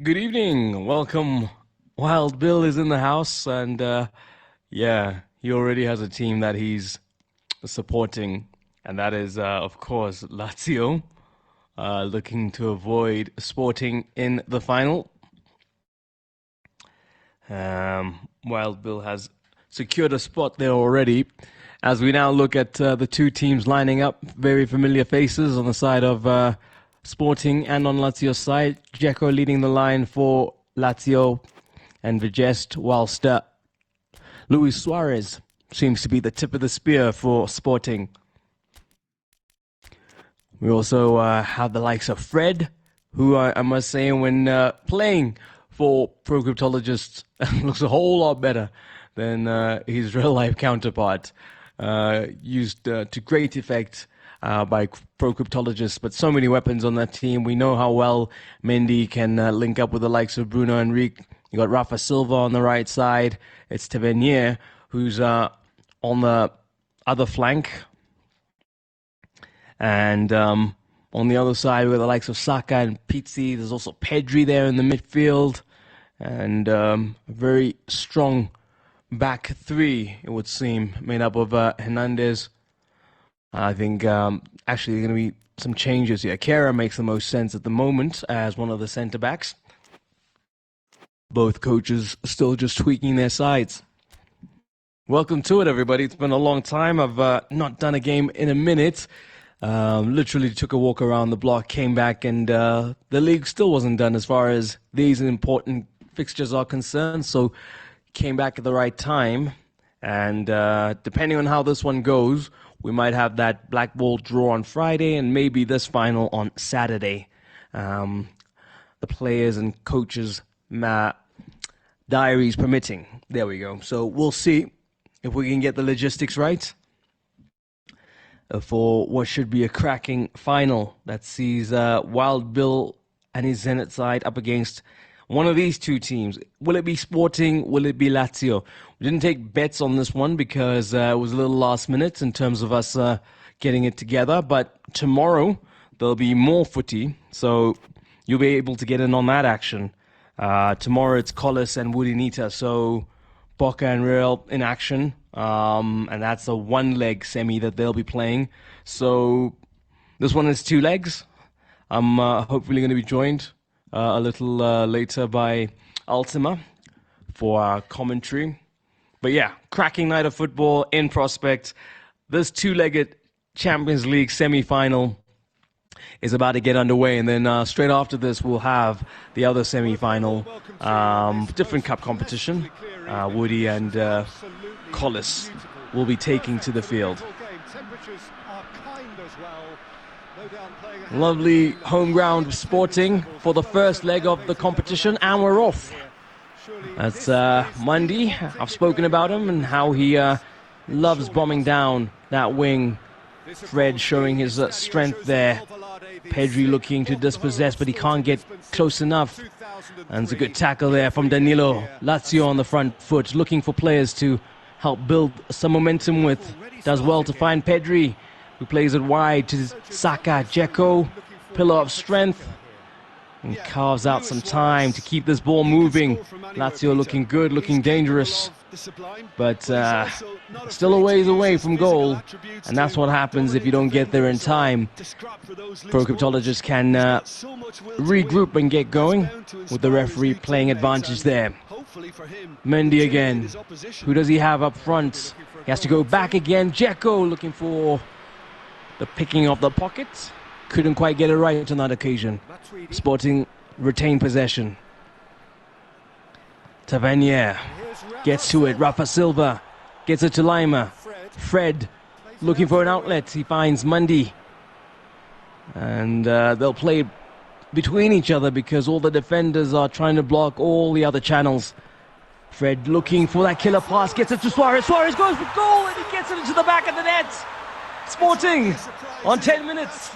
Good evening. Welcome. Wild Bill is in the house, and yeah, he already has a team that he's supporting, and that is, of course, Lazio, looking to avoid Sporting in the final. Wild Bill has secured a spot there already. As we now look at the two teams lining up, very familiar faces on the side of Sporting and on Lazio's side. Dzeko leading the line for Lazio and Vigest, whilst Luis Suarez seems to be the tip of the spear for Sporting. We also have the likes of Fred, who I must say, when playing for Pro Cryptologists, looks a whole lot better than his real-life counterpart. Used to great effect by Pro Cryptologists, but so many weapons on that team. We know how well Mendy can link up with the likes of Bruno Henrique. You got Rafa Silva on the right side. It's Tavernier who's on the other flank. And on the other side, with the likes of Saka and Pizzi, there's also Pedri there in the midfield. And a very strong back three, it would seem, made up of Hernandez. I think actually there are going to be some changes here. Kera makes the most sense at the moment as one of the centre-backs. Both coaches still just tweaking their sides. Welcome to it, everybody. It's been a long time. I've not done a game in a minute. Literally took a walk around the block, came back, and the league still wasn't done as far as these important fixtures are concerned. So came back at the right time. And depending on how this one goes, we might have that black ball draw on Friday and maybe this final on Saturday. The players and coaches' diaries permitting. There we go. So we'll see if we can get the logistics right for what should be a cracking final that sees Wild Bill and his Zenit side up against one of these two teams. Will it be Sporting? Will it be Lazio? We didn't take bets on this one because it was a little last minute in terms of us getting it together. But tomorrow there'll be more footy, so you'll be able to get in on that action. Tomorrow it's Collis and Woodinita, so Boca and Real in action. And that's a one-leg semi that they'll be playing. So this one is two legs. I'm hopefully going to be joined a little later by Ultima for our commentary. But yeah, cracking night of football in prospect. This two-legged Champions League semi-final is about to get underway, and then straight after this we'll have the other semi-final, different cup competition. Woody and Collis will be taking to the field. Lovely home ground Sporting for the first leg of the competition, and we're off. That's Mundy. I've spoken about him and how he loves bombing down that wing. Fred showing his strength there. Pedri looking to dispossess, but he can't get close enough. And it's a good tackle there from Danilo. Lazio on the front foot, looking for players to help build some momentum with. Does well to find Pedri, who plays it wide to Saka. Dzeko, pillar of strength, and carves out some time to keep this ball moving. Lazio looking good, looking dangerous, but still a ways away from goal, and that's what happens if you don't get there in time. Pro Cryptologists can regroup and get going with the referee playing advantage there. Mendy again. Who does he have up front? He has to go back again. Dzeko looking for the picking of the pocket. Couldn't quite get it right on that occasion. Sporting retain possession. Tavernier gets to it. Rafa Silva gets it to Lima. Fred looking for an outlet. He finds Mundy. And they'll play between each other because all the defenders are trying to block all the other channels. Fred looking for that killer pass. Gets it to Suarez. Suarez goes for goal and he gets it into the back of the net. Sporting on 10 minutes.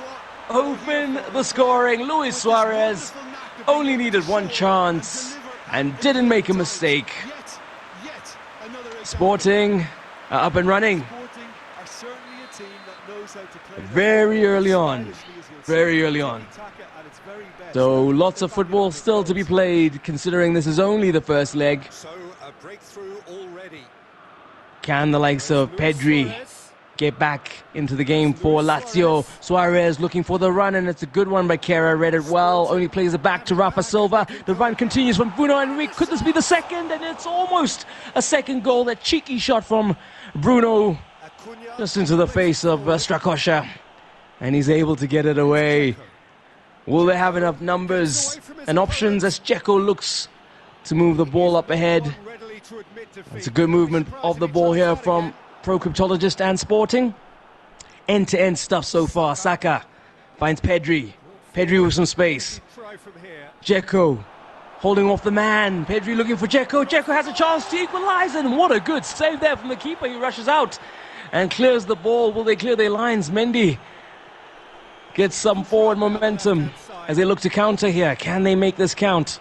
Open the scoring. Luis Suarez only needed one chance and didn't make a mistake. Sporting up and running. Very early on. So lots of football still to be played, considering this is only the first leg. So a breakthrough already. Can the likes of Pedri get back into the game for Lazio? Suarez looking for the run, and it's a good one by Kera. Read it well, only plays it back to Rafa Silva. The run continues from Bruno Henrique. Could this be the second? And it's almost a second goal. That cheeky shot from Bruno just into the face of Strakosha, and he's able to get it away. Will they have enough numbers and options as Dzeko looks to move the ball up ahead? It's a good movement of the ball here from Pro Cryptologist and Sporting. End-to-end stuff so far. Saka finds Pedri. Pedri with some space. Dzeko holding off the man. Pedri looking for Dzeko. Dzeko has a chance to equalize, and what a good save there from the keeper. He rushes out and clears the ball. Will they clear their lines? Mendy gets some forward momentum as they look to counter here. Can they make this count?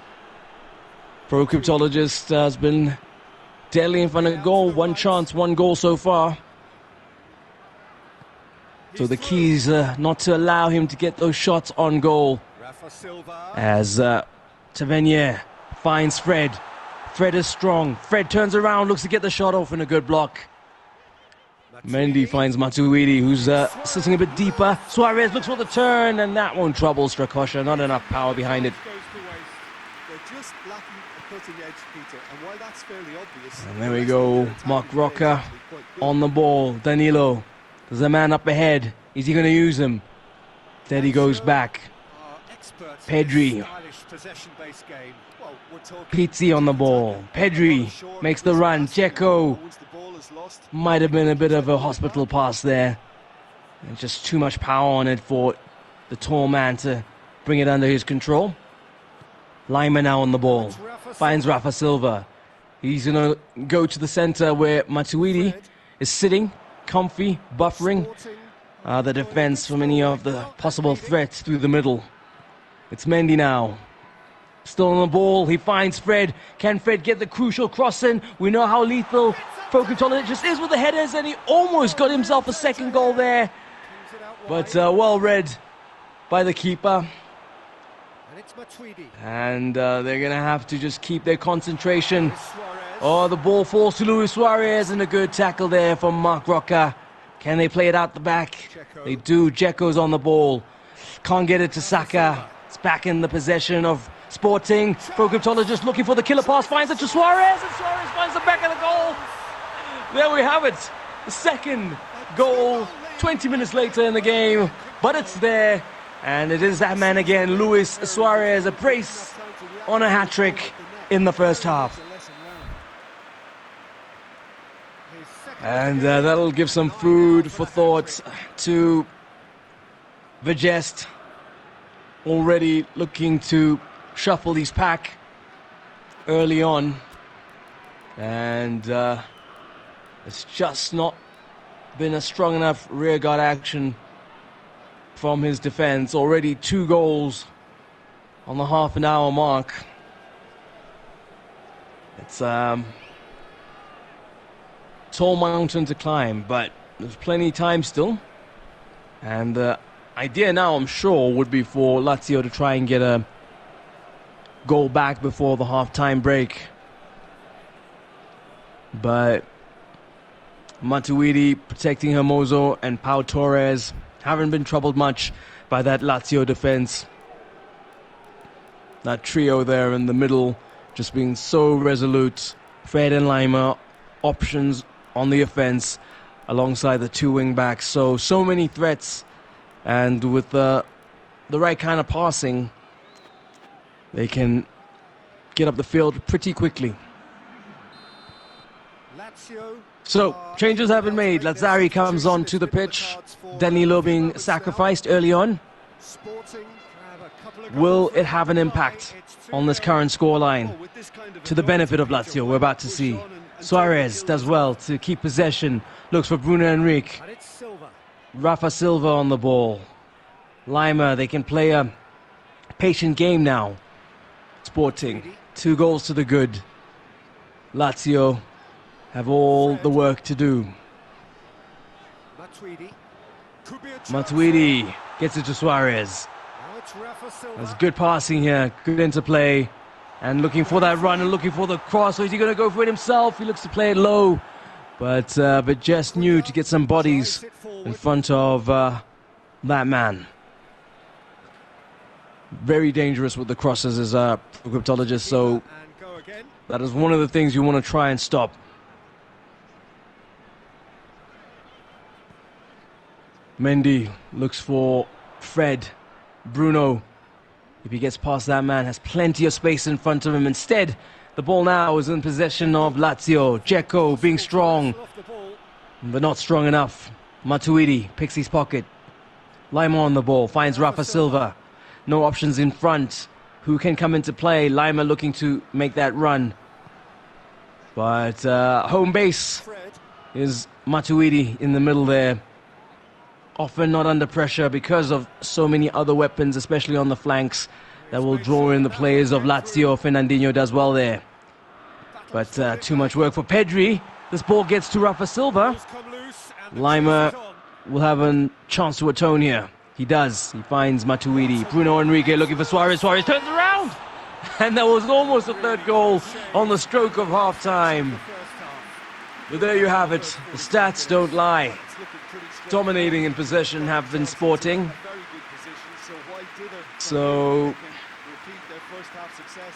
Pro Cryptologist has been deadly in front of goal. One chance, one goal so far. So the key is not to allow him to get those shots on goal. As Tavernier finds Fred. Fred is strong. Fred turns around, looks to get the shot off, and a good block. Mendy finds Matuidi, who's sitting a bit deeper. Suarez looks for the turn, and that won't trouble Strakosha. Not enough power behind it. And there we go. Mark Roca on the ball. Danilo. There's a man up ahead. Is he going to use him? There he goes back. Pedri. Pizzi on the ball. Pedri makes the run. Dzeko. Might have been a bit of a hospital pass there. And just too much power on it for the tall man to bring it under his control. Lima now on the ball. Finds Rafa Silva. He's going to go to the center where Matuidi is sitting, comfy, buffering the defense from any of the possible threats through the middle. It's Mendy now. Still on the ball. He finds Fred. Can Fred get the crucial cross in? We know how lethal Pro Cryptologist just is with the headers, and he almost got himself a second goal there. But well read by the keeper. And they're going to have to just keep their concentration. Oh, the ball falls to Luis Suarez, and a good tackle there from Mark Roca. Can they play it out the back? They do. Dzeko's on the ball. Can't get it to Saka. It's back in the possession of Sporting. Pro Cryptologist looking for the killer pass. Finds it to Suarez, and Suarez finds the back of the goal. There we have it. The second goal 20 minutes later in the game. But it's there. And it is that man again, Luis Suarez, a brace on a hat-trick in the first half. And that'll give some food for thought to Vigest, already looking to shuffle his pack early on. And it's just not been a strong enough rearguard action from his defense. Already 2 goals on the half an hour mark. It's tall mountain to climb, but there's plenty of time still. And the idea now, I'm sure, would be for Lazio to try and get a goal back before the half-time break. But Matuidi protecting Hermoso and Pau Torres haven't been troubled much by that Lazio defense. That trio there in the middle just being so resolute. Fred and Lima, options on the offense alongside the 2 wing backs. So many threats, and with the right kind of passing, they can get up the field pretty quickly. So, changes have been made. Lazzari comes on to the pitch. Danilo being sacrificed early on. Will it have an impact on this current scoreline to the benefit of Lazio? We're about to see. Suarez does well to keep possession. Looks for Bruno Henrique. Rafa Silva on the ball. Lima, they can play a patient game now. Sporting, 2 goals to the good. Lazio have all the work to do. Matuidi gets it to Suarez. There's good passing here, good interplay, and looking for that run and looking for the cross. So is he going to go for it himself? He looks to play it low, but just knew to get some bodies in front of that man. Very dangerous with the crosses as a cryptologist, so that is one of the things you want to try and stop. Mendy looks for Fred. Bruno, if he gets past that man, has plenty of space in front of him. Instead, the ball now is in possession of Lazio. Dzeko being strong, but not strong enough. Matuidi picks his pocket. Lima on the ball, finds Rafa Silva. No options in front. Who can come into play? Lima looking to make that run. But home base is Matuidi in the middle there. Often not under pressure because of so many other weapons, especially on the flanks, that will draw in the players of Lazio. Fernandinho does well there. But too much work for Pedri. This ball gets to Rafa Silva. Lima will have a chance to atone here. He does. He finds Matuidi. Bruno Henrique looking for Suarez. Suarez turns around. And that was almost a third goal on the stroke of half-time. But there you have it. The stats don't lie. Dominating in possession have been Sporting. So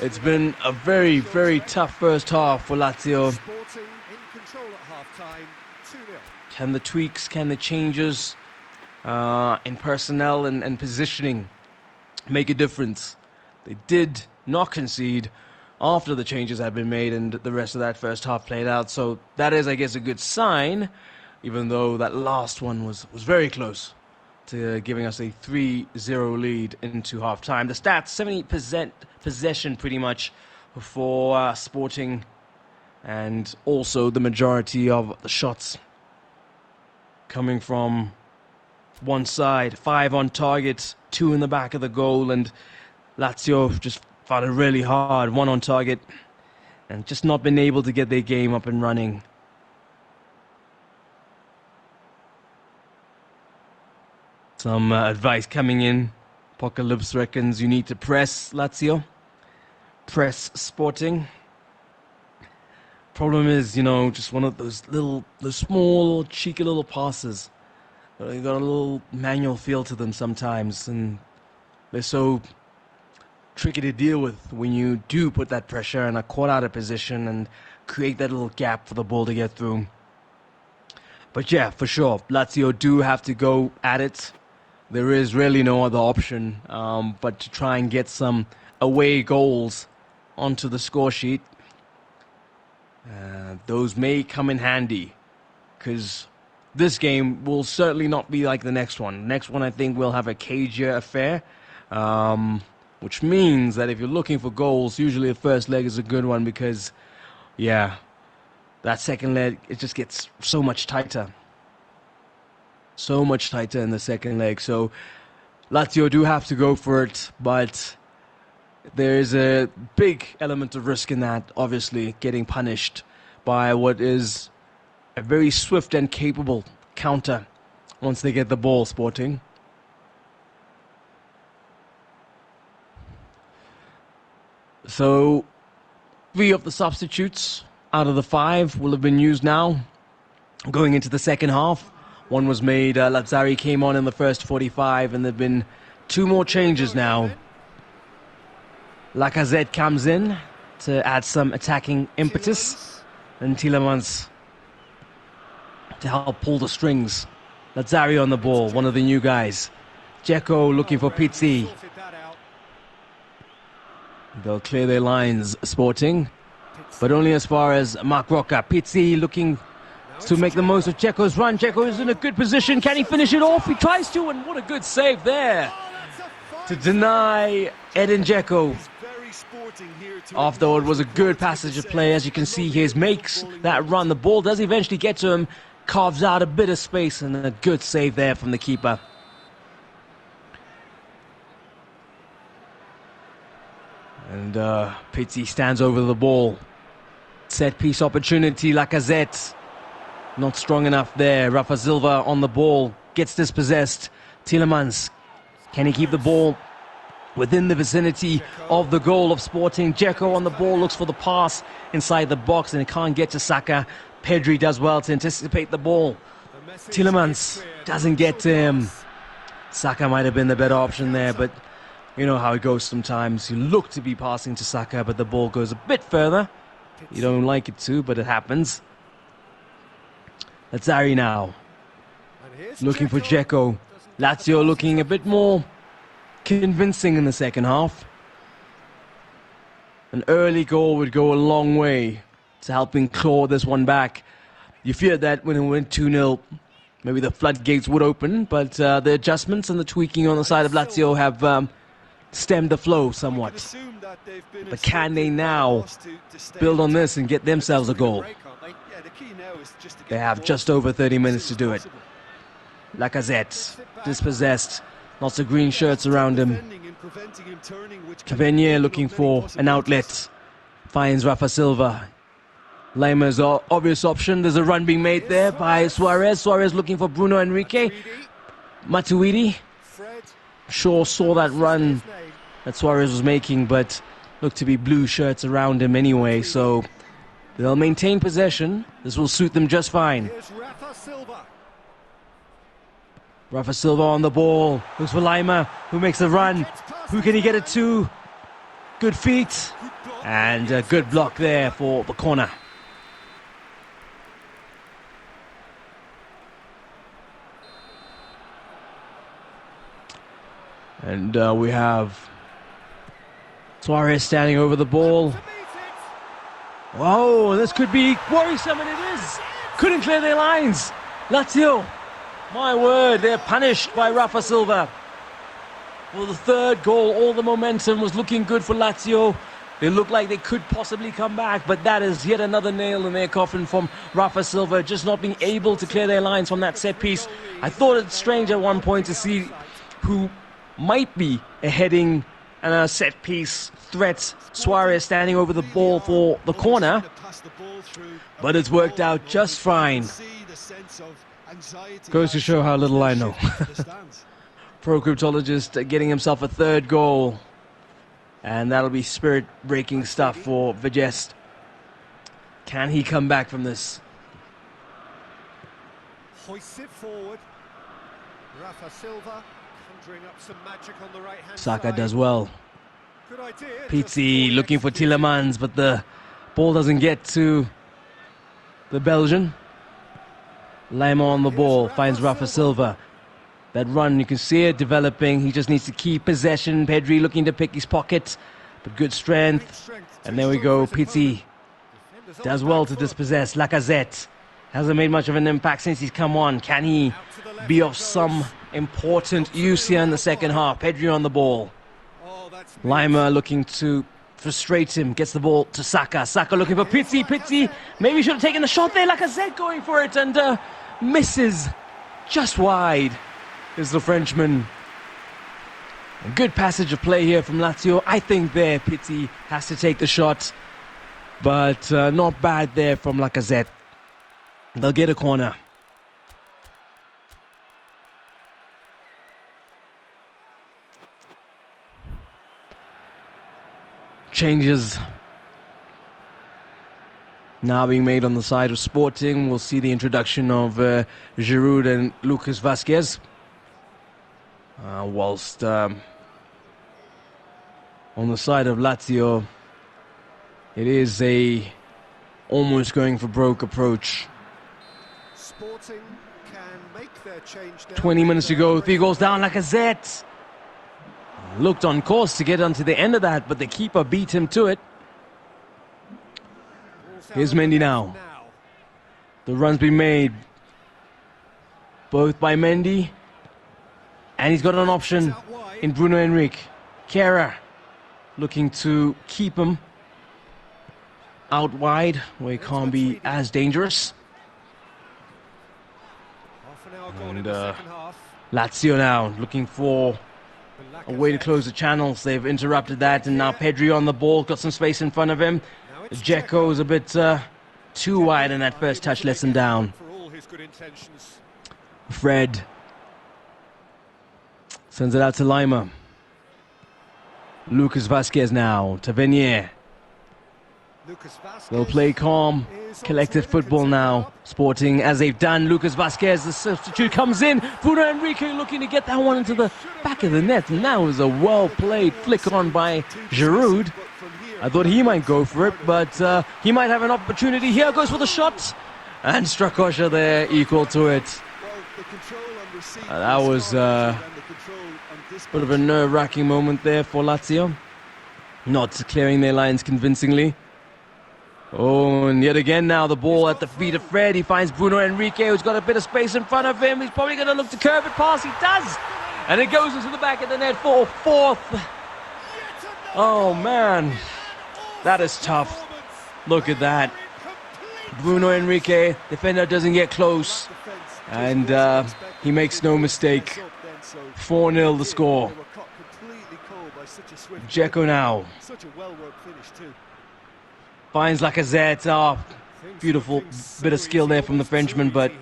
it's been a very, very tough first half for Lazio. Can the tweaks, can the changes in personnel and positioning make a difference? They did not concede after the changes had been made and the rest of that first half played out. So that is, I guess, a good sign, even though that last one was very close to giving us a 3-0 lead into half-time. The stats, 70% possession pretty much for Sporting, and also the majority of the shots coming from one side. 5 on target, 2 in the back of the goal, and Lazio just found it really hard. 1 on target, and just not been able to get their game up and running. Some advice coming in. Apocalypse reckons you need to press Lazio. Press Sporting. Problem is, you know, just one of those small, cheeky little passes. They got a little manual feel to them sometimes, and they're so tricky to deal with when you do put that pressure and are caught out of position and create that little gap for the ball to get through. But yeah, for sure, Lazio do have to go at it. There is really no other option but to try and get some away goals onto the score sheet. Those may come in handy, because this game will certainly not be like the next one. The next one, I think, will have a cagier affair, which means that if you're looking for goals, usually the first leg is a good one because, yeah, that second leg, it just gets so much tighter. So much tighter in the second leg. So Lazio do have to go for it, but there is a big element of risk in that, obviously, getting punished by what is a very swift and capable counter once they get the ball, Sporting. So 3 of the substitutes out of the 5 will have been used now going into the second half. One was made, Lazzari came on in the first 45, and there have been 2 more changes now. Lacazette comes in to add some attacking impetus, and Tielemans to help pull the strings. Lazzari on the ball, one of the new guys. Dzeko looking for Pizzi. They'll clear their lines, Sporting, but only as far as Marc Roca. Pizzi looking to make the most of Dzeko's run. Dzeko is in a good position. Can he finish it off? He tries to, and what a good save there to deny Edin Dzeko. After it was a good passage of play, as you can see here, makes that run. The ball does eventually get to him, carves out a bit of space, and a good save there from the keeper. And Pizzi stands over the ball. Set piece opportunity, Lacazette. Not strong enough there. Rafa Silva on the ball, gets dispossessed. Tielemans, can he keep the ball within the vicinity of the goal of Sporting. Dzeko on the ball, looks for the pass inside the box and it can't get to Saka. Pedri does well to anticipate the ball. Tielemans doesn't get to him. Saka might have been the better option there, but you know how it goes sometimes. You look to be passing to Saka, but the ball goes a bit further. You don't like it to, but it happens. That's Ari now. Looking for Dzeko. Lazio looking a bit more convincing in the second half. An early goal would go a long way to helping claw this one back. You feared that when it went 2-0, maybe the floodgates would open, but the adjustments and the tweaking on the side of Lazio have stemmed the flow somewhat. But can they now build on this and get themselves a goal? They have just over 30 minutes to do it. Lacazette, dispossessed, lots of green shirts around him. Tavernier looking for an outlet, finds Rafa Silva. Lima's obvious option. There's a run being made there by Suarez. Suarez looking for Bruno Henrique. Matuidi sure saw that run that Suarez was making, but looked to be blue shirts around him anyway, so they'll maintain possession. This will suit them just fine. Rafa Silva on the ball. Looks for Lima, who makes a run. Who can he get it to? Good feet. And a good block there for the corner. And we have Suarez standing over the ball. Whoa, this could be worrisome, and it is. Couldn't clear their lines. Lazio, my word, they're punished by Rafa Silva. For the third goal, all the momentum was looking good for Lazio. They looked like they could possibly come back, but that is yet another nail in their coffin from Rafa Silva, just not being able to clear their lines from that set piece. I thought it's strange at one point to see who might be a heading and a set piece threat. Suarez standing over the ball for the corner, but it's worked out just fine. Goes to show how little I know. Pro cryptologist getting himself a third goal, and that'll be spirit-breaking stuff for Vigest. Can he come back from this? Hoists it forward. Rafa Silva conjuring up some magic on the right-hand Saka side. does well. Good idea. Pizzi looking for Tielemans, but the ball doesn't get to the Belgian. Lima on the ball, finds Rafa Silva. That run, you can see it developing. He just needs to keep possession. Pedri looking to pick his pocket, but good strength. And there we go. Pizzi does well to dispossess. Lacazette hasn't made much of an impact since he's come on. Can he be of some important use here in the second half? Pedri on the ball. Lima looking to frustrate him. Gets the ball to Saka. Saka looking for Pizzi. Pizzi maybe should have taken the shot there. Lacazette going for it and misses just wide. Is the Frenchman. A good passage of play here from Lazio. I think there Pizzi has to take the shot, but not bad there from Lacazette. They'll get a corner. Changes now being made on the side of Sporting. We'll see the introduction of Giroud and Lucas Vazquez. Whilst on the side of Lazio, it is a almost going for broke approach. Sporting can make their change now. 20 minutes to go, 3 goals down. Lacazette looked on course to get onto the end of that, but the keeper beat him to it. Here's Mendy now. The run's been made both by Mendy, and he's got an option in Bruno Henrique. Kehrer looking to keep him out wide where he can't be as dangerous. And Lazio now looking for a way to close the channels. They've interrupted that, and now Pedri on the ball, got some space in front of him. Dzeko is a bit too wide, and that first touch lets him down. Fred sends it out to Lima. Lucas Vasquez now to Venier. They'll play calm, collected football now. Sporting as they've done. Lucas Vasquez, the substitute, comes in. Bruno Enrique looking to get that one into the back of the net. And that was a well-played flick on by Giroud. I thought he might go for it, but he might have an opportunity. Here goes for the shot. And Strakosha there, equal to it. That was a bit of a nerve-wracking moment there for Lazio. Not clearing their lines convincingly. Oh, and yet again now the ball at the feet of Fred. He finds Bruno Enrique, who's got a bit of space in front of him. He's probably going to look to curve it past. He does! And it goes into the back of the net for a fourth. Oh, man. That is tough. Look at that. Bruno Enrique, defender doesn't get close. And he makes no mistake. 4-0 the score. Dzeko now. Finds Lacazette. Oh, beautiful bit of skill there from the Frenchman, but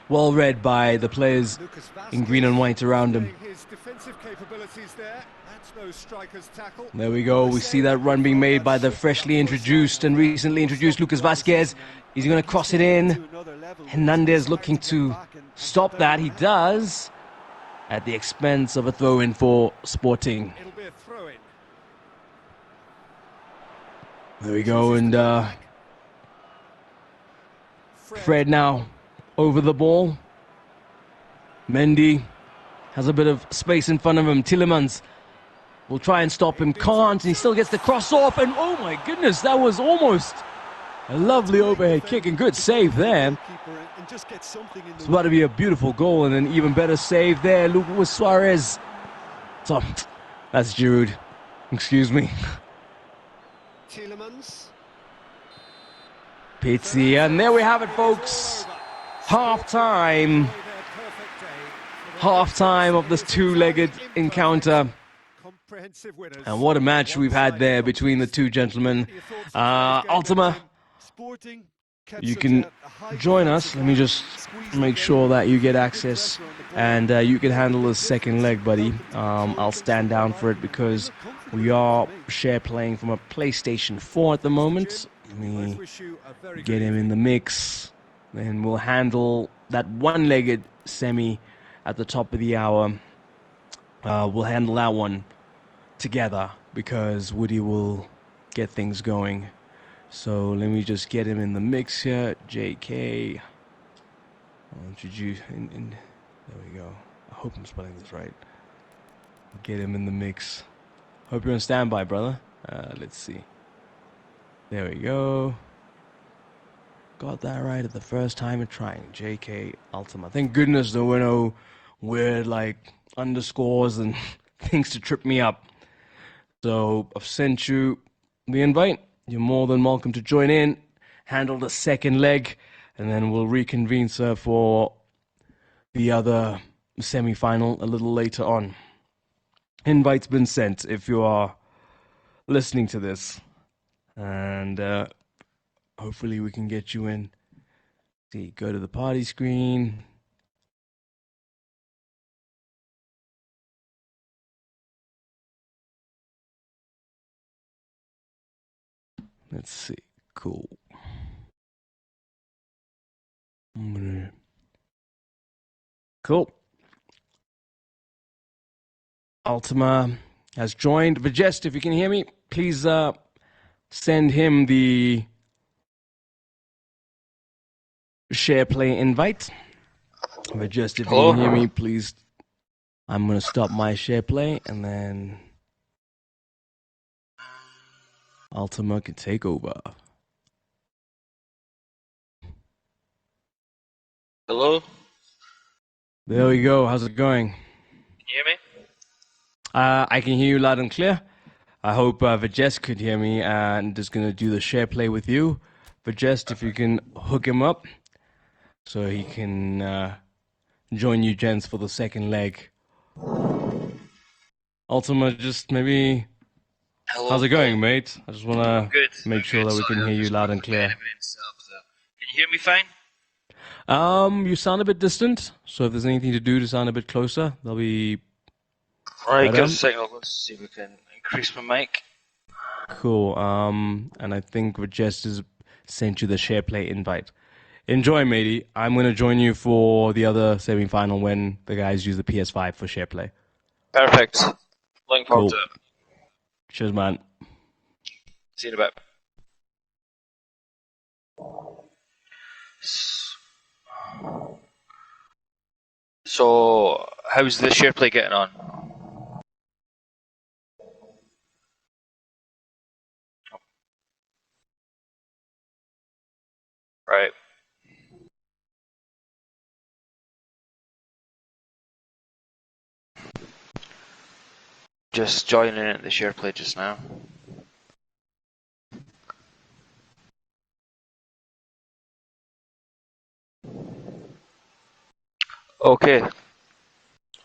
well read by the players in green and white around him. There we go. We see that run being made by the freshly introduced and recently introduced Lucas Vasquez. He's going to cross it in. Hernandez looking to stop that. He does, at the expense of a throw-in for Sporting. There we go, and Fred now over the ball. Mendy has a bit of space in front of him. Tielemans will try and stop him, can't, and he still gets the cross off, and oh my goodness, that was almost a lovely overhead kick, and good save there. It's about to be a beautiful goal, and an even better save there. Luis Suarez. So, that's Giroud. Excuse me. Pizzi, and there we have it, folks. Half-time. Half-time of this two-legged encounter. And what a match we've had there between the two gentlemen. Ultima, you can join us. Let me just make sure that you get access and you can handle the second leg, buddy. I'll stand down for it because we are share playing from a PlayStation 4 at the moment. Let me get him in the mix. Then we'll handle that one-legged semi at the top of the hour. We'll handle that one together because Woody will get things going. So let me just get him in the mix here. JK. I'll introduce. There we go. I hope I'm spelling this right. Get him in the mix. Hope you're on standby, brother. Let's see. There we go. Got that right at the first time of trying. JK Ultima. Thank goodness there were no weird like underscores and things to trip me up. So I've sent you the invite. You're more than welcome to join in. Handle the second leg, and then we'll reconvene, sir, for the other semi-final a little later on. Invite's been sent if you are listening to this, and hopefully we can get you in. See, go to the party screen. Let's see. Cool. Cool. Ultima has joined. Vajest, if you can hear me, please send him the share play invite. Vajest, if you can hear me, please. I'm going to stop my share play and then Ultima can take over. Hello? There we go. How's it going? Can you hear me? I can hear you loud and clear. I hope Vajest could hear me and just going to do the share play with you. Vajest, if you can hook him up so he can join you gents for the second leg. Ultima, just maybe... Hello. How's it going, mate? I just want to make sure that we Sorry, can hear you loud and clear. Can you hear me fine? You sound a bit distant, so if there's anything to do to sound a bit closer, that'll be... Alright, give us a second. Let's see if we can increase my mic. Cool. And I think Rajesh has sent you the share play invite. Enjoy, matey. I'm going to join you for the other semi-final when the guys use the PS5 for share play. Perfect. Looking forward Cool. to it. Cheers, man. See you in a bit. So, how's the share play getting on? Right. Just joining in the share play just now. Okay.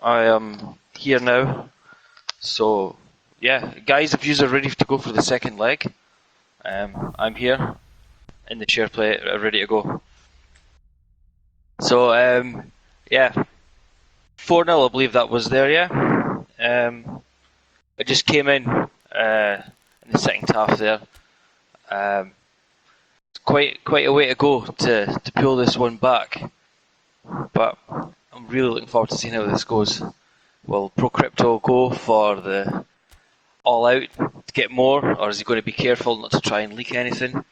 I am here now. So, yeah, guys, if you're ready to go for the second leg, I'm here in the share play, ready to go. So, yeah, 4-0, I believe that was there, yeah. I just came in the second half there. Quite a way to go to pull this one back, but I'm really looking forward to seeing how this goes. Will Pro Crypto go for the all out to get more, or is he going to be careful not to try and leak anything?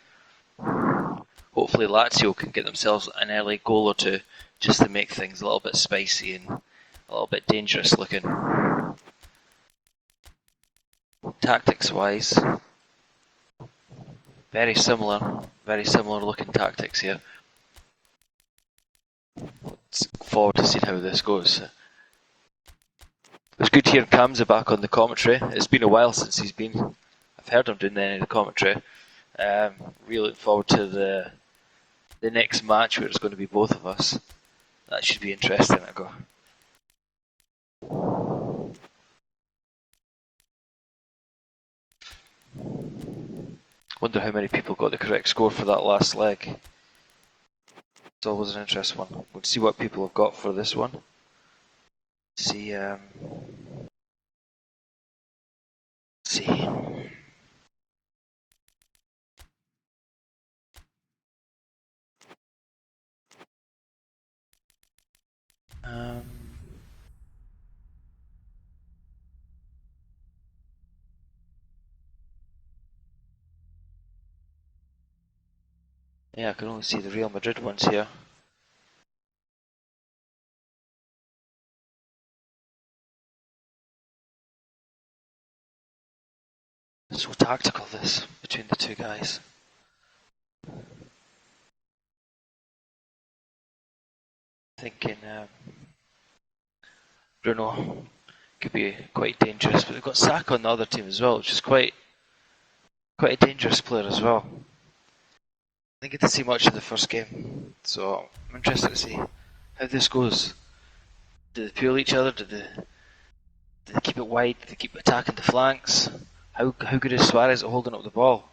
Hopefully Lazio can get themselves an early goal or two just to make things a little bit spicy and a little bit dangerous looking. Tactics wise, very similar looking tactics here. Let's look forward to seeing how this goes. It's good to hear Kamza back on the commentary. It's been a while since he's been. I've heard him doing any of the commentary. Really looking forward to the next match where it's going to be both of us. That should be interesting. I go. Wonder how many people got the correct score for that last leg. It's always an interesting one. We'll see what people have got for this one. See. Yeah, I can only see the Real Madrid ones here. So tactical this between the two guys. Thinking Bruno could be quite dangerous, but they've got Saka on the other team as well, which is quite a dangerous player as well. I didn't get to see much of the first game, so I'm interested to see how this goes. Do they pull each other? Do they keep it wide? Do they keep attacking the flanks? How good is Suarez at holding up the ball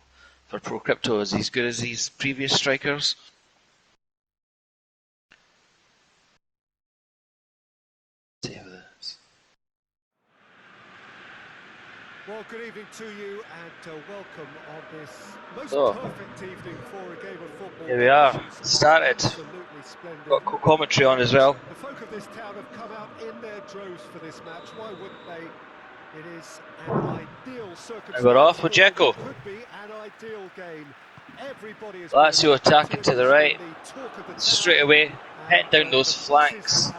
for Pro Crypto? Is he as good as these previous strikers? Let's see how this. Well, good evening to you and welcome on this most perfect evening for a game of football. Here we are, started. Got co-commentary on as well. The folk of this town have come out in their droves for this match. Why wouldn't they? It is an ideal circumstance. We're off with Dzeko. Could be an ideal game. Everybody is Lazio attacking to the right. Straight away, heading down those flanks.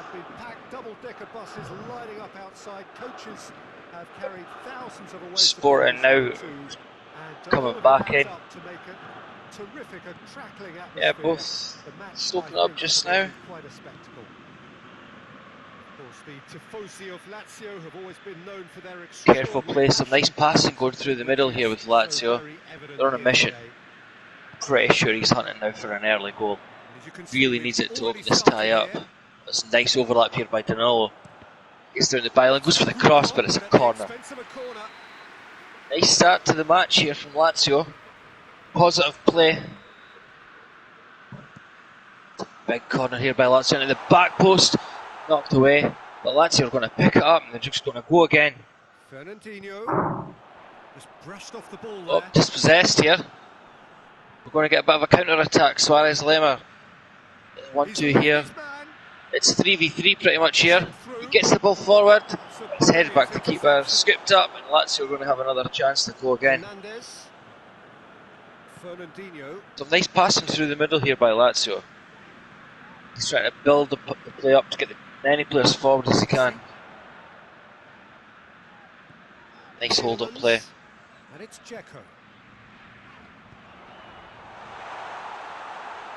Double-decker buses lining up outside. Coaches have carried thousands of away Sporting now coming back in. Yeah, both soaking up just now. Quite a spectacle. Of course, the tifosi of Lazio have always been known for their careful play, some nice passing going through the middle here with Lazio. They're on a mission. Pretty sure he's hunting now for an early goal. Really needs it to open this tie up. There's a nice overlap here by Danilo. Gets down the byline, goes for the cross, but it's a corner. Nice start to the match here from Lazio. Positive play. Big corner here by Lazio into the back post. Knocked away. But Lazio are going to pick it up and they're just going to go again. Fernandinho. Just brushed off the ball Oh, there. dispossessed here. We're going to get a bit of a counter-attack. Suarez Lema. 1-2 here. It's 3v3 pretty much here. He gets the ball forward. His head back to keeper. Scooped up, and Lazio are going to have another chance to go again. Some nice passing through the middle here by Lazio. He's trying to build the play up to get as many players forward as he can. Nice hold-up play. And it's Dzeko.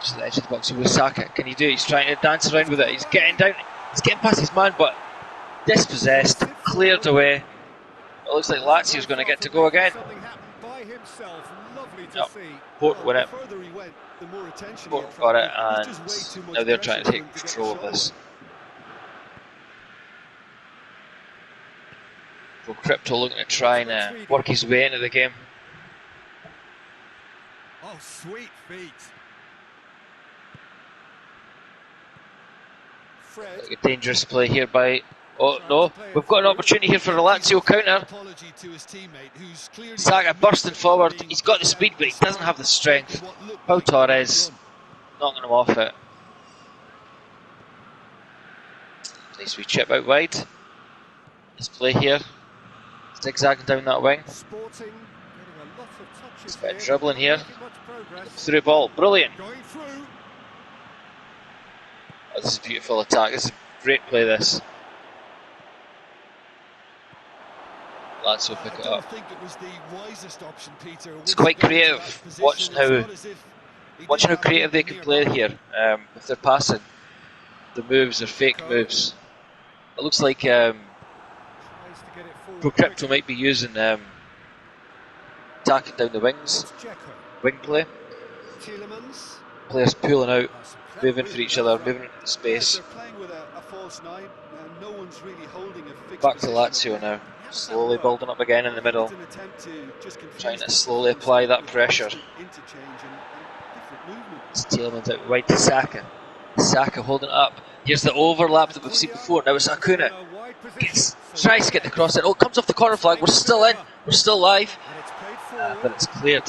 Just the edge of the box with Saka. Can he do it? He's trying to dance around with it. He's getting down. He's getting past his man, but dispossessed, cleared away. It looks like Lazio's going to get to go again. Yep. Port win it. Port got it, and now they're trying to take control of this. So Crypto looking to try and work his way into the game. Oh, sweet feet. Like a dangerous play here by. Oh no, we've got an opportunity here for a Lazio counter. Saka bursting forward. He's got the speed, but he doesn't have the strength. Pau Torres knocking him off it. Nice wee chip out wide. Nice play here. Zigzagging down that wing. It's a bit of dribbling here. Through ball. Brilliant. Oh, this is a beautiful attack. This is a great play, this. Lazio pick it up. It's quite creative. Watching how creative they can play here with their passing. The moves are fake moves. It looks like Pro Crypto might be using attacking down the wings, wing play. Players pulling out, moving for each other, moving into the space. Back to Lazio now, slowly building up again in the middle, trying to slowly apply that pressure. It's Tielemans out wide to Saka. Saka holding it up. Here's the overlap that we've seen before. Now it's Acuna. Tries to get the cross in. Oh, it comes off the corner flag. We're still in. We're still live. But it's cleared.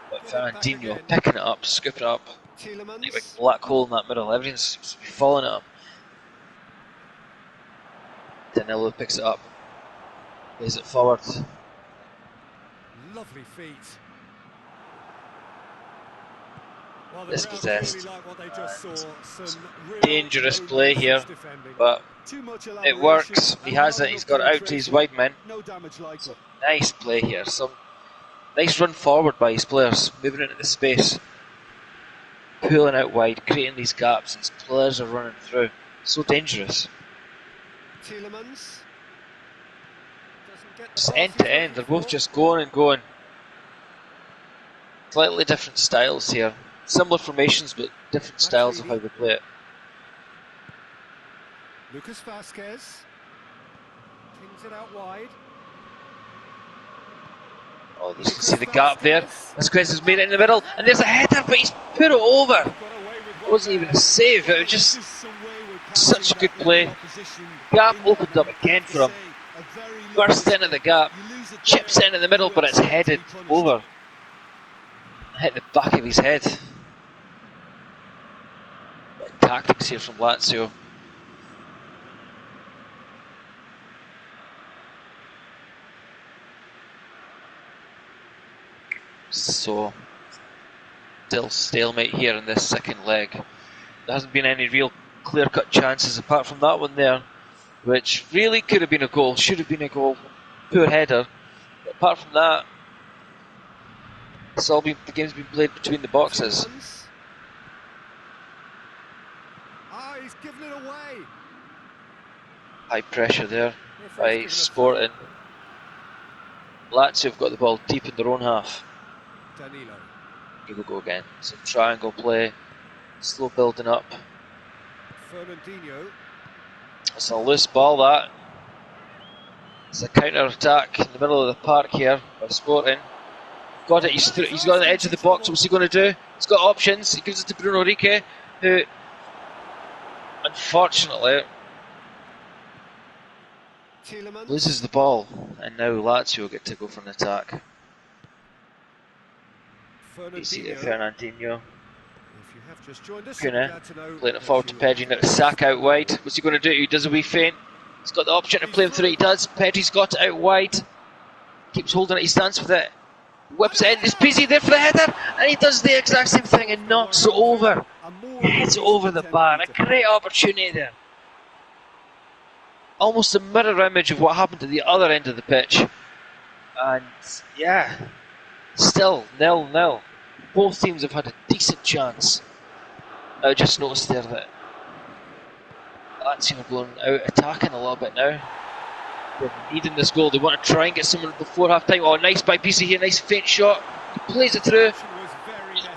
But Fernandinho picking it up, scooping it up. Like a black hole in that middle. Everything seems to be falling at him. Danilo picks it up. Plays it forward. Lovely feet. Dispossessed. Dangerous play here, but it works. He has it. He's got it out to his wide men. Nice play here. Some nice run forward by his players, moving into the space, pulling out wide, creating these gaps. His players are running through. So dangerous. Just end to end. They're both just going and going. Slightly different styles here. Similar formations, but different styles of how they play it. Lucas Vasquez pings it out wide. Oh, you can see the gap there. Vasquez has made it in the middle, and there's a header, but he's put it over. It wasn't even a save. It was just such a good play. Gap opened up again for him. Burst into the gap, chips in the middle, but it's headed over. Hit the back of his head. Tactics here from Lazio. So, still stalemate here in this second leg. There hasn't been any real clear-cut chances apart from that one there, which really could have been a goal, should have been a goal. Poor header. But apart from that, the game's been played between the boxes. He's given it away. High pressure there by Sporting. Lazio have got the ball deep in their own half. Danilo. Here we go again. Some triangle play, slow building up. Fernandinho. It's a loose ball, that. It's a counter attack in the middle of the park here by Sporting. Got it, he's got the edge of the box. What's he going to do? He's got options. He gives it to Bruno Rique, who, unfortunately, Tielemans. Loses the ball, and now Lazio get to go for an attack. You see it, Fernandinho. If you have just joined us, Kuna playing it forward to Pedri, now to Saka out wide. What's he going to do? He does a wee feint. He's got the option to play him through. He does. Pedri's got it out wide. Keeps holding it. He stands with it. Whips it in. There's Pizzi there for the header, and he does the exact same thing and knocks it over. Heads it over the bar. A great opportunity there. Almost a mirror image of what happened at the other end of the pitch. And yeah, still 0-0. Both teams have had a decent chance. I just noticed there that Lazio are going out attacking a little bit now. They're needing this goal. They want to try and get someone before half time. Oh, nice by Pizzi here, nice feint shot. He plays it through.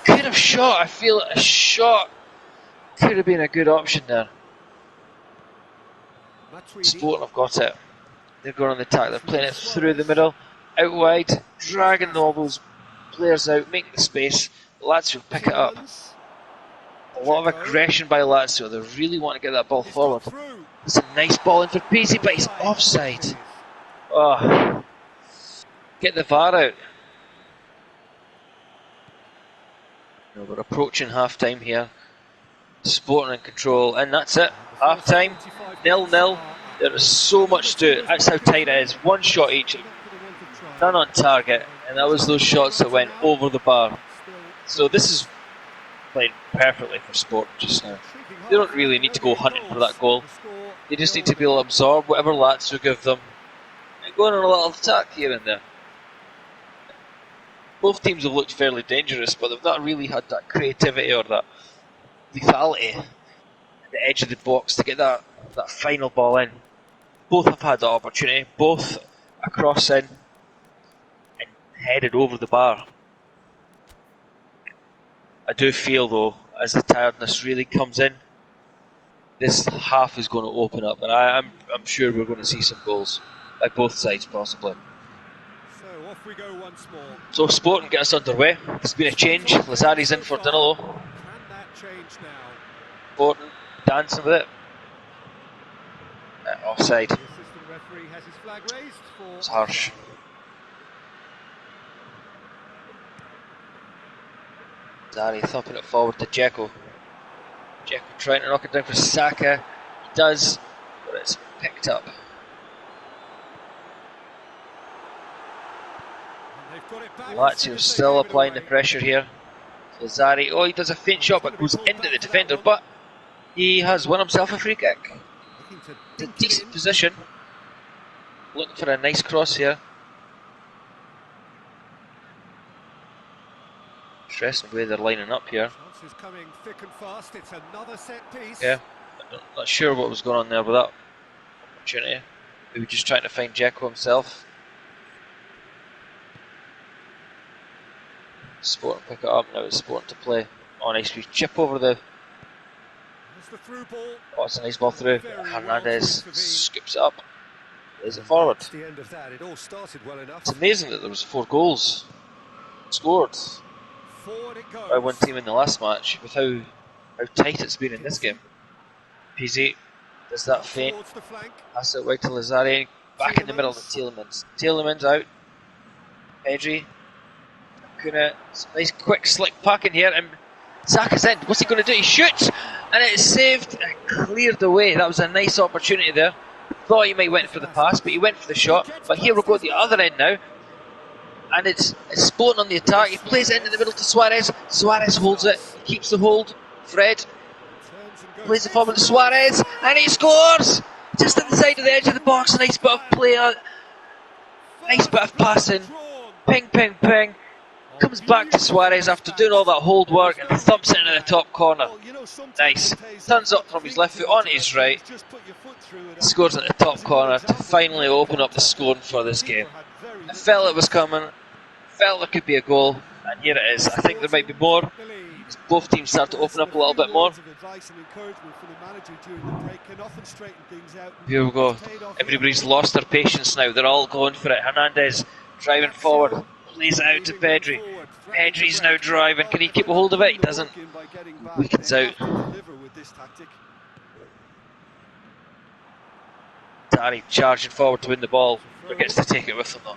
Could have shot, I feel a shot. Could have been a good option there. Sporting have got it. They're going on the attack. They're playing it through the middle, out wide, dragging all those players out, making the space. Lazio pick it up. A lot of aggression by Lazio. They really want to get that ball forward. It's a nice ball in for Pizzi, but he's offside. Oh, get the VAR out. No, we're approaching half time here. Sporting in control, and that's it. Half time, 0-0. There is so much to it. That's how tight it is. One shot each, none on target, and that was those shots that went over the bar. So this is playing perfectly for Sport just now. They don't really need to go hunting for that goal. They just need to be able to absorb whatever Lazio give them and go on a little attack here and there. Both teams have looked fairly dangerous, but they've not really had that creativity or that lethality at the edge of the box to get that final ball in. Both have had the opportunity, both a cross in and headed over the bar. I do feel though, as the tiredness really comes in, this half is going to open up, and I'm sure we're going to see some goals by both sides possibly. So off we go once more. So Sporting get us underway. There's been a change. Lazzari's in for Danilo. Can that change now? Sporting dancing with it. Offside. The assistant referee has his flag raised for It's harsh. Lazzari thumping it forward to Dzeko. Dzeko trying to knock it down for Saka. He does, but it's picked up. Lazio still applying the pressure here. Lazzari, oh, he does a feint shot but goes into the defender, but he has won himself a free kick. It's a decent position. Looking for a nice cross here. Interesting way they're lining up here. Chances coming thick and fast. It's another set piece. Yeah, I'm not sure what was going on there with that opportunity. He was just trying to find Dzeko himself. Sporting pick it up, now it's Sporting to play. Oh, nice wee chip over the... That's the through ball. Oh, it's a nice ball through. Hernandez scoops it up. Plays it forward. At the end of that, it all started well enough. It's amazing that there was 4 goals scored Forward it goes. by one team in the last match, with how tight it's been in this game. Pizzi does that feint, Towards the flank. pass it away to Lazzari, back in the middle to Tielemans. Tielemans out, Pedri, Kuna, nice quick slick pack in here, and Saka's in. What's he going to do? He shoots, and it's saved and cleared away. That was a nice opportunity there. Thought he might went for the pass, but he went for the shot. But here we'll go at the other end now. And it's Sporting on the attack. He plays it into the middle to Suarez. Suarez holds it. He keeps the hold. Fred plays it forward to Suarez. And he scores! Just at the side of the edge of the box. A nice bit of play. Nice bit of passing. Ping, ping, ping. Comes back to Suarez after doing all that hold work and thumps it into the top corner. Nice. Turns up from his left foot on his right. Scores at the top corner to finally open up the scoring for this game. I felt it was coming, felt there could be a goal, and here it is. I think there might be more, as both teams start to open up a little bit more. Here we go. Everybody's lost their patience now. They're all going for it. Hernandez driving forward, plays it out to Pedri. Pedri's now driving. Can he keep a hold of it? He doesn't. Weakens out. Danny charging forward to win the ball, but gets to take it with him though.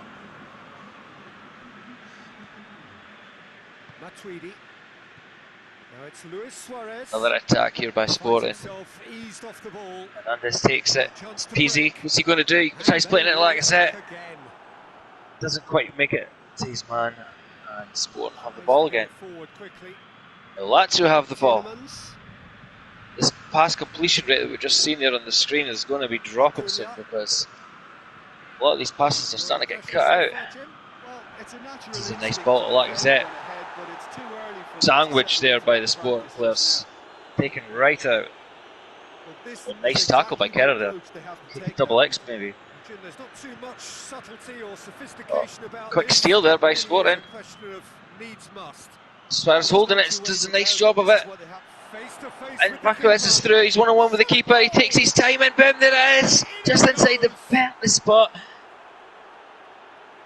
Matuidi. Now it's Luis Suarez. Another attack here by Sporting. Eased off the ball. Hernandez takes it. It's Peasy. What's he going to do? He tries playing it like I said. Doesn't quite make it to his man. And Sporting have the ball again. Now Lazio have the ball. This pass completion rate that we've just seen there on the screen is going to be dropping soon because a lot of these passes are starting to get cut out. This is a nice ball to Lacazette. Sandwich there by the Sporting players. Taken right out. A nice tackle by Kerr there. Double X maybe. Quick steal there by Sporting. Suarez holding it, does a nice job of it. And Marquez is through, he's 1-on-1 with the keeper, he takes his time and boom, there it is! Just inside the penalty spot.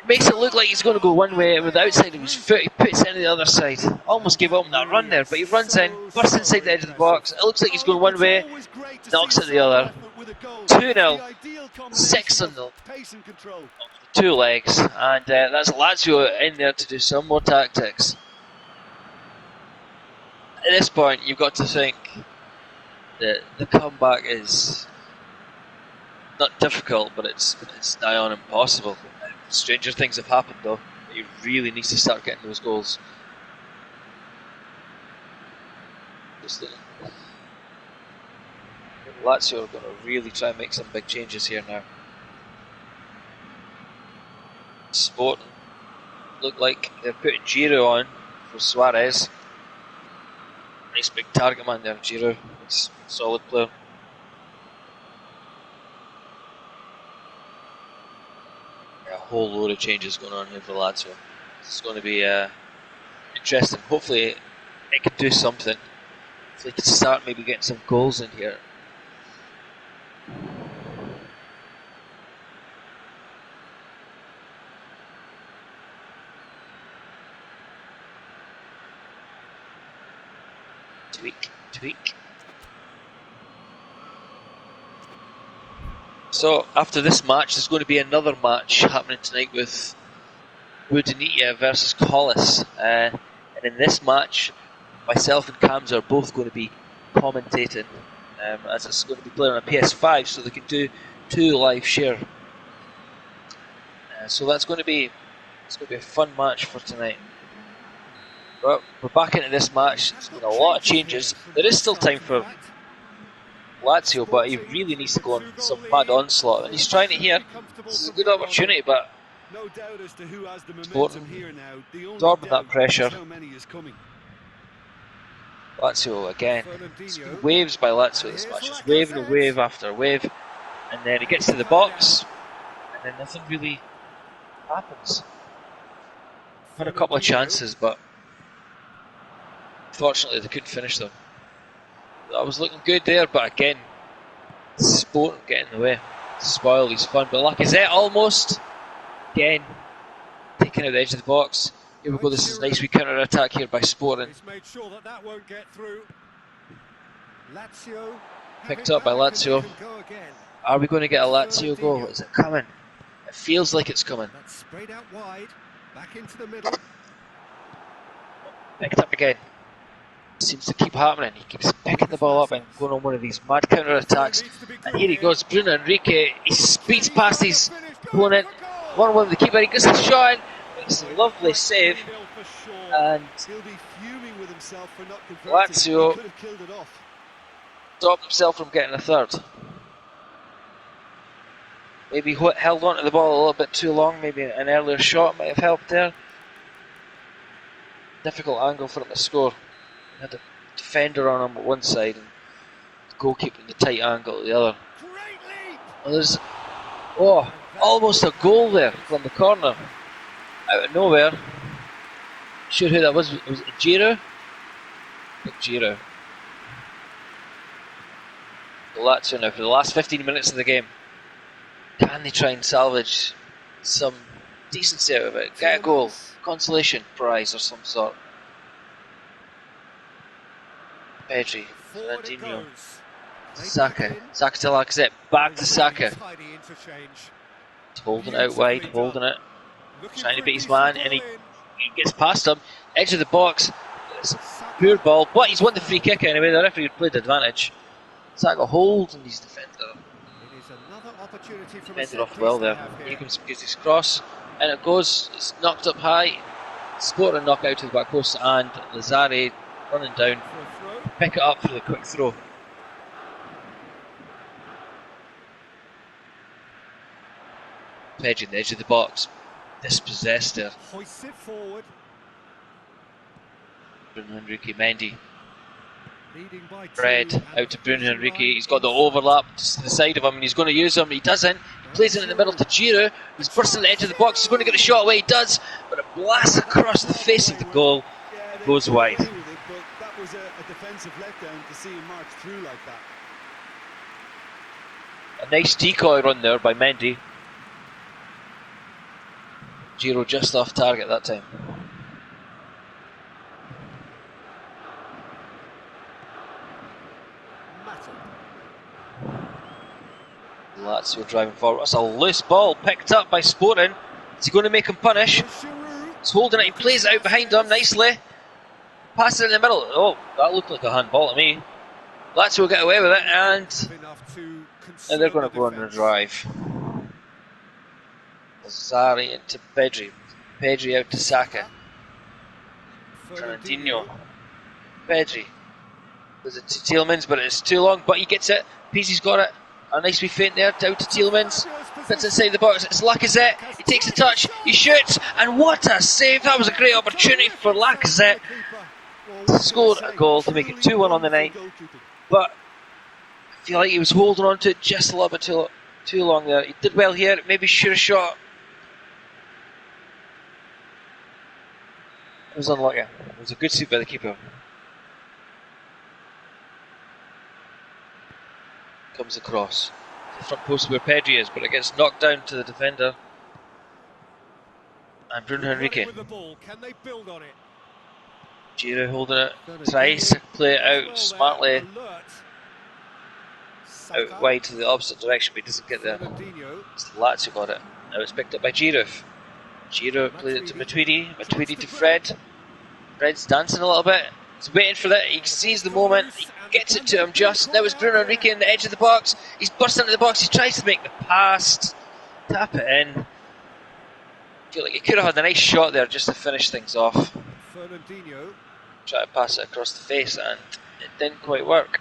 Makes it look like he's going to go one way, and with the outside of his foot he puts it into the other side. Almost gave up that run there, but he runs in, bursts inside the edge of the box. It looks like he's going one way, knocks it the other. 2-0, 6 on the two legs, and that's Lazio in there to do some more tactics. At this point, you've got to think that the comeback is not difficult, but it's nigh on impossible. Stranger things have happened though. He really needs to start getting those goals. Lazio are going to really try and make some big changes here now. Sporting look like they're putting Giro on for Suarez. Nice big target man there, Giro. He's a solid player. A whole load of changes going on here for Lazio. It's going to be interesting. Hopefully it can do something. If they can start maybe getting some goals in here. Tweak. So after this match, there's going to be another match happening tonight with Budinita versus Collis. And in this match, myself and Cams are both going to be commentating, as it's going to be played on a PS5, so they can do 2 live share. So that's going to be a fun match for tonight. Well, we're back into this match. There's been a lot of changes. There is still time for Lazio, but he really needs to go on some mad onslaught, and he's trying it here. This is a good opportunity, but Sporting absorbing that pressure. Lazio again. It's been waves by Lazio this match. It's wave and wave after wave, and then he gets to the box, and then nothing really happens. Had a couple of chances, but fortunately they couldn't finish them. That was looking good there, but again, Sporting getting in the way. Spoil his fun, but Lacazette almost again taking out the edge of the box. Here we go, this is a nice wee counter attack here by Sporting. Picked up by Lazio. Are we going to get a Lazio goal? Is it coming? It feels like it's coming. Picked up again. Seems to keep happening. He keeps picking the ball up and going on one of these mad counter attacks. And here he goes, Bruno Enrique. He speeds past his opponent. 1-1 with the keeper. He gets a shot in. Makes a lovely save. And Lazio stopped himself from getting a third. Maybe held on to the ball a little bit too long. Maybe an earlier shot might have helped there. Difficult angle for him to score. Had a defender on him at one side and the goalkeeper in the tight angle at the other. Well, there's almost a goal there from the corner out of nowhere. Not sure who that was. Was it Giro? Giro. Lazio now for the last 15 minutes of the game. Can they try and salvage some decency out of it? Get a goal, consolation prize or some sort. Pedri, Fernandinho. Saka. Saka to Lacazette. Back to Saka. He's holding it out wide, holding it. Trying to beat his man, and he gets past him. Edge of the box. It's a poor ball, but he's won the free kick anyway. The referee played advantage. Saka holds and he's defender. Defended off well there. Here comes his cross, and it goes. It's knocked up high. Sporting knock out to the back post, and Lazare running down. Pick it up for the quick throw. Pedri on the edge of the box. Dispossessed there. Hoists it forward. Bruno Henrique, Mendy. Leading by Fred out to Bruno Henrique. He's got the overlap to the side of him and he's going to use him. He doesn't. He plays it in the middle to Giroud. He's bursting the edge of the box. He's going to get a shot away. He does. But it blasts across the face of the goal. Goes wide. But that was a defensive letdown to see him march through like that. A nice decoy run there by Mendy. Giroud just off target that time. Lazio driving forward. It's a loose ball picked up by Sporting. Is he going to make him punish? He's holding it. He plays it out behind him nicely. Passes it in the middle. Oh, that looked like a handball to me. Lazio will get away with it, and they're going to go on a drive. Zari into Pedri. Pedri out to Saka. Fernandinho. Pedri. There's it to Tielemans, but it's too long. But he gets it. Pizzi's got it. A nice wee feint there, down to Tielemans. Fits inside the box. It's Lacazette. He takes a touch. He shoots. And what a save. That was a great opportunity for Lacazette to score a goal to make it 2-1 on the night. But I feel like he was holding on to it just a little bit too long there. He did well here. Maybe should have shot. It was unlucky. It was a good save by the keeper. Comes across the front post where Pedri is, but it gets knocked down to the defender. And Bruno Henrique. Giroud holding it. Tries to play it out smartly. Out wide to the opposite direction, but he doesn't get there. It's Lazio got it. Now it's picked up by Giroud. Giroud played it to Matuidi. Matuidi to Fred. Fred's dancing a little bit. He's waiting for that. He sees the moment. He gets it to him just. Now it's Bruno Henrique in the edge of the box. He's bursting into the box. He tries to make the pass. Tap it in. I feel like he could have had a nice shot there just to finish things off. Fernandinho. Try to pass it across the face and it didn't quite work.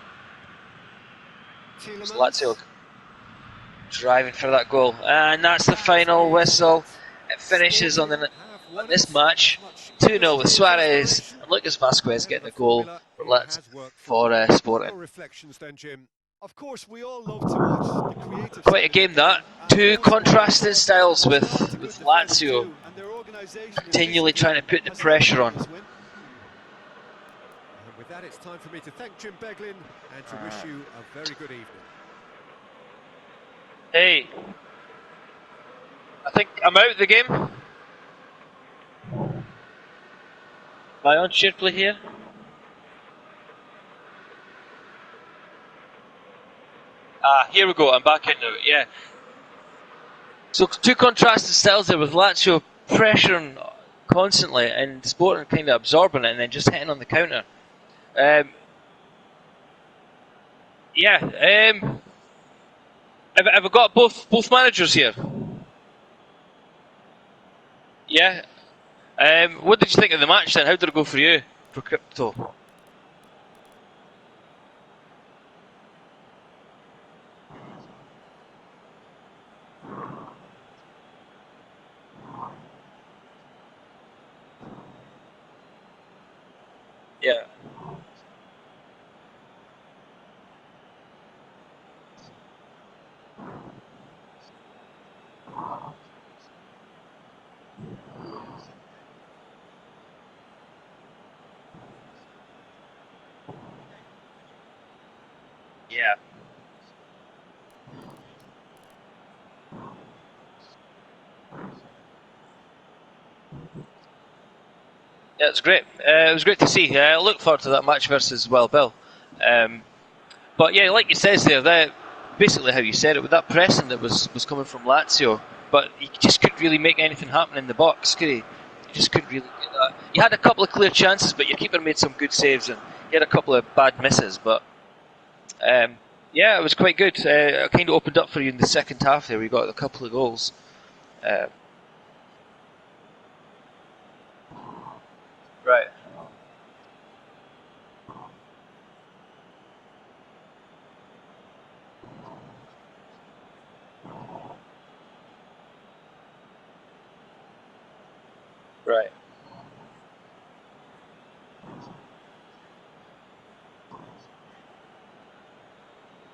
It's Lazio driving for that goal. And that's the final whistle. It finishes on this match 2-0 with Suarez and Lucas Vasquez getting the goal for Sporting. Quite a game that. Two contrasting styles with Lazio continually trying to put the pressure on. And with that, it's time for me to thank Jim Beglin and to wish you a very good evening. Hey, I think I'm out of the game. Am I on shared play here? Here we go, I'm back in now, yeah. So two contrasted styles there with Lazio pressuring constantly and Sporting kind of absorbing it and then just hitting on the counter. Have I got both managers here? Yeah. What did you think of the match then? How did it go for you, for Crypto? Yeah. Yeah. Yeah, it's great. It was great to see. I look forward to that match versus Bill. But yeah, like you says there, that basically how you said it, with that pressing that was coming from Lazio, but he just couldn't really make anything happen in the box, could he? He just couldn't really get that. He had a couple of clear chances, but your keeper made some good saves, and he had a couple of bad misses. But yeah, it was quite good. It kind of opened up for you in the second half there. We got a couple of goals. Right. Right.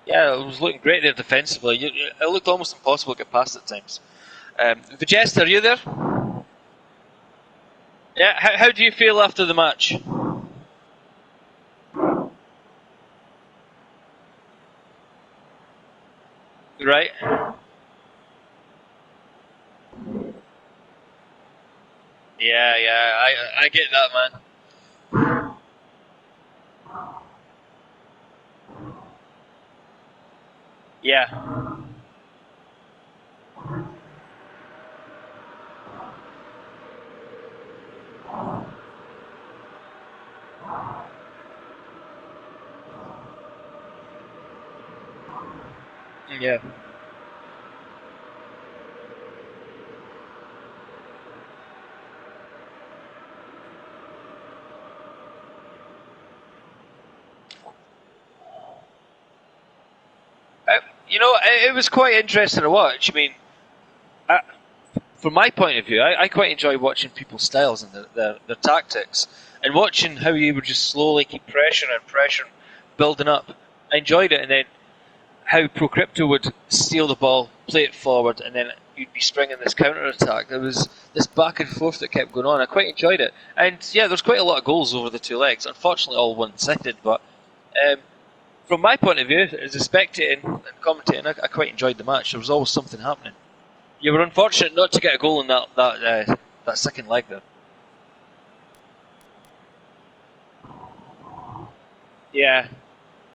Yeah, it was looking great there defensively. It looked almost impossible to get past at times. Vijest, are you there? Yeah. How do you feel after the match? Right. Yeah. I get that, man. Yeah. Yeah. You know, it was quite interesting to watch. I mean, I, from my point of view, I quite enjoy watching people's styles and their tactics, and watching how you would just slowly keep pressuring, building up. I enjoyed it, and then how Pro Crypto would steal the ball, play it forward, and then you'd be springing this counter attack. There was this back and forth that kept going on. I quite enjoyed it, and yeah, there's quite a lot of goals over the two legs. Unfortunately, all one-sided, but um, from my point of view, as a spectating and commentating, I quite enjoyed the match. There was always something happening. You were unfortunate not to get a goal in that second leg, though. Yeah,